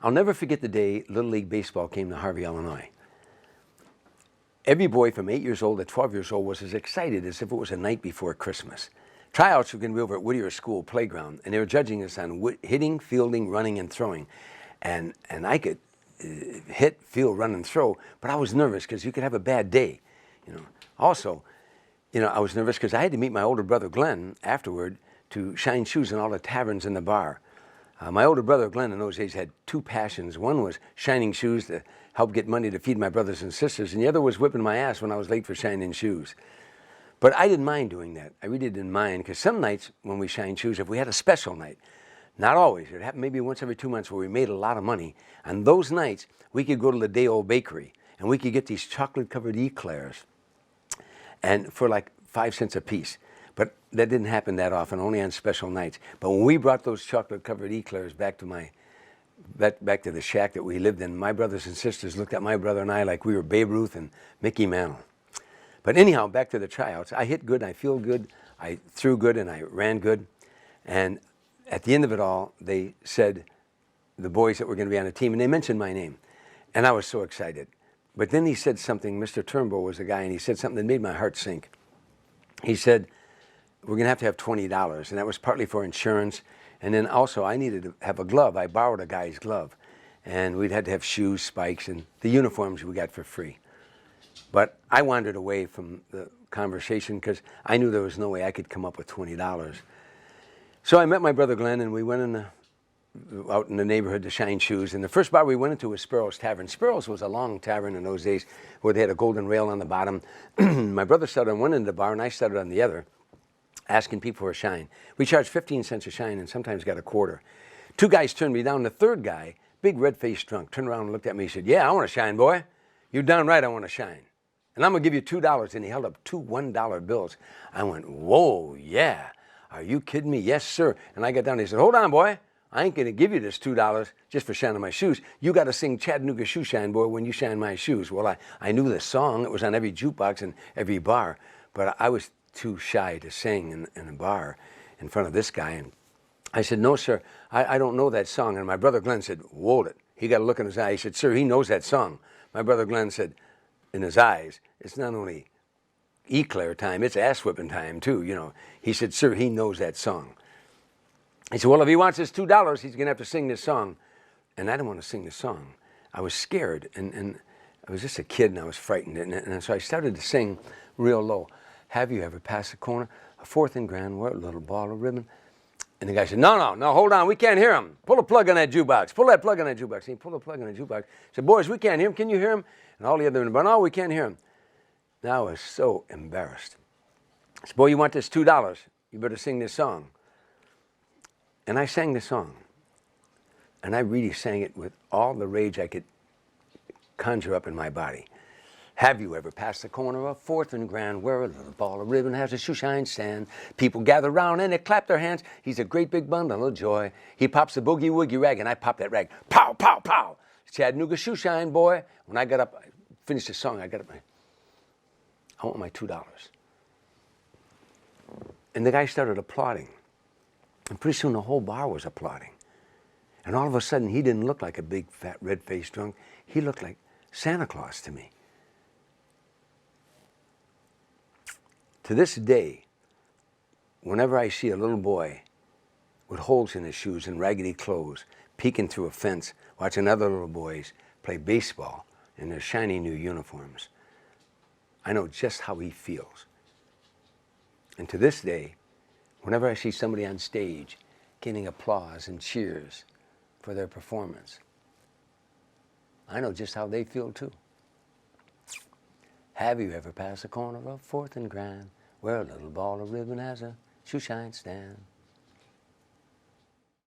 I'll never forget the day Little League Baseball came to Harvey, Illinois. Every boy from 8 years old to 12 years old was as excited as if it was a night before Christmas. Tryouts were going to be over at Whittier School playground, and they were judging us on hitting, fielding, running, and throwing. And I could hit, field, run, and throw, but I was nervous because you could have a bad day. Also, I was nervous because I had to meet my older brother Glenn afterward to shine shoes in all the taverns in the bar. My older brother Glenn in those days had two passions. One was shining shoes to help get money to feed my brothers and sisters, and the other was whipping my ass when I was late for shining shoes. But I didn't mind doing that. I really didn't mind, because some nights when we shined shoes, if we had a special night, not always, it happened maybe once every 2 months where we made a lot of money. On those nights, we could go to the day-old bakery, and we could get these chocolate-covered eclairs, and for like 5 cents a piece. But that didn't happen that often, only on special nights. But when we brought those chocolate-covered eclairs back to the shack that we lived in, my brothers and sisters looked at my brother and I like we were Babe Ruth and Mickey Mantle. But anyhow, back to the tryouts. I hit good, I feel good, I threw good, and I ran good. And at the end of it all, they said the boys that were going to be on the team, and they mentioned my name. And I was so excited. But then he said something, Mr. Turnbull was the guy, and he said something that made my heart sink. He said, we're going to have $20, and that was partly for insurance. And then also I needed to have a glove. I borrowed a guy's glove, and we'd had to have shoes, spikes, and the uniforms we got for free. But I wandered away from the conversation because I knew there was no way I could come up with $20. So I met my brother Glenn, and we went out in the neighborhood to shine shoes. And the first bar we went into was Sparrow's Tavern. Sparrow's was a long tavern in those days where they had a golden rail on the bottom. My brother started on one end of the bar, and I started on the other, asking people for a shine. We charged 15 cents a shine and sometimes got a quarter. Two guys turned me down. The third guy, big red-faced drunk, turned around and looked at me. He said, yeah, I want to shine, boy. You're down right, I want to shine. And I'm going to give you $2. And he held up two $1 bills. I went, whoa, yeah. Are you kidding me? Yes, sir. And I got down and he said, hold on, boy. I ain't going to give you this $2 just for shining my shoes. You got to sing Chattanooga Shoe Shine, boy, when you shine my shoes. Well, I knew the song. It was on every jukebox and every bar. But I was too shy to sing in a bar in front of this guy. And I said, no, sir, I don't know that song. And my brother Glenn said, hold it. He got a look in his eye. He said, sir, he knows that song. My brother Glenn said, in his eyes, it's not only eclair time, it's ass whipping time too, He said, sir, he knows that song. He said, well, if he wants his $2, he's going to have to sing this song. And I didn't want to sing the song. I was scared, and I was just a kid, and I was frightened. And so I started to sing real low. Have you ever passed a corner, a 4th and Grand, where a little ball of ribbon? And the guy said, no, hold on, we can't hear him. Pull the plug on that jukebox. Pull that plug on that jukebox. And he pulled the plug on the jukebox. He said, boys, we can't hear him. Can you hear him? And all the other men, no, we can't hear him. Now I was so embarrassed. I said, boy, you want this $2? You better sing this song. And I sang the song. And I really sang it with all the rage I could conjure up in my body. Have you ever passed the corner of 4th and Grand where a little ball of ribbon has a shoe shine stand? People gather round and they clap their hands. He's a great big bundle of joy. He pops a boogie woogie rag and I pop that rag. Pow, pow, pow. Chattanooga shoe shine, boy. When I got up, I finished the song, I got up, I want my $2. And the guy started applauding. And pretty soon the whole bar was applauding. And all of a sudden he didn't look like a big fat red-faced drunk. He looked like Santa Claus to me. To this day, whenever I see a little boy with holes in his shoes and raggedy clothes peeking through a fence, watching other little boys play baseball in their shiny new uniforms, I know just how he feels. And to this day, whenever I see somebody on stage getting applause and cheers for their performance, I know just how they feel too. Have you ever passed the corner of 4th and Grand where a little ball of ribbon has a shoe shine stand?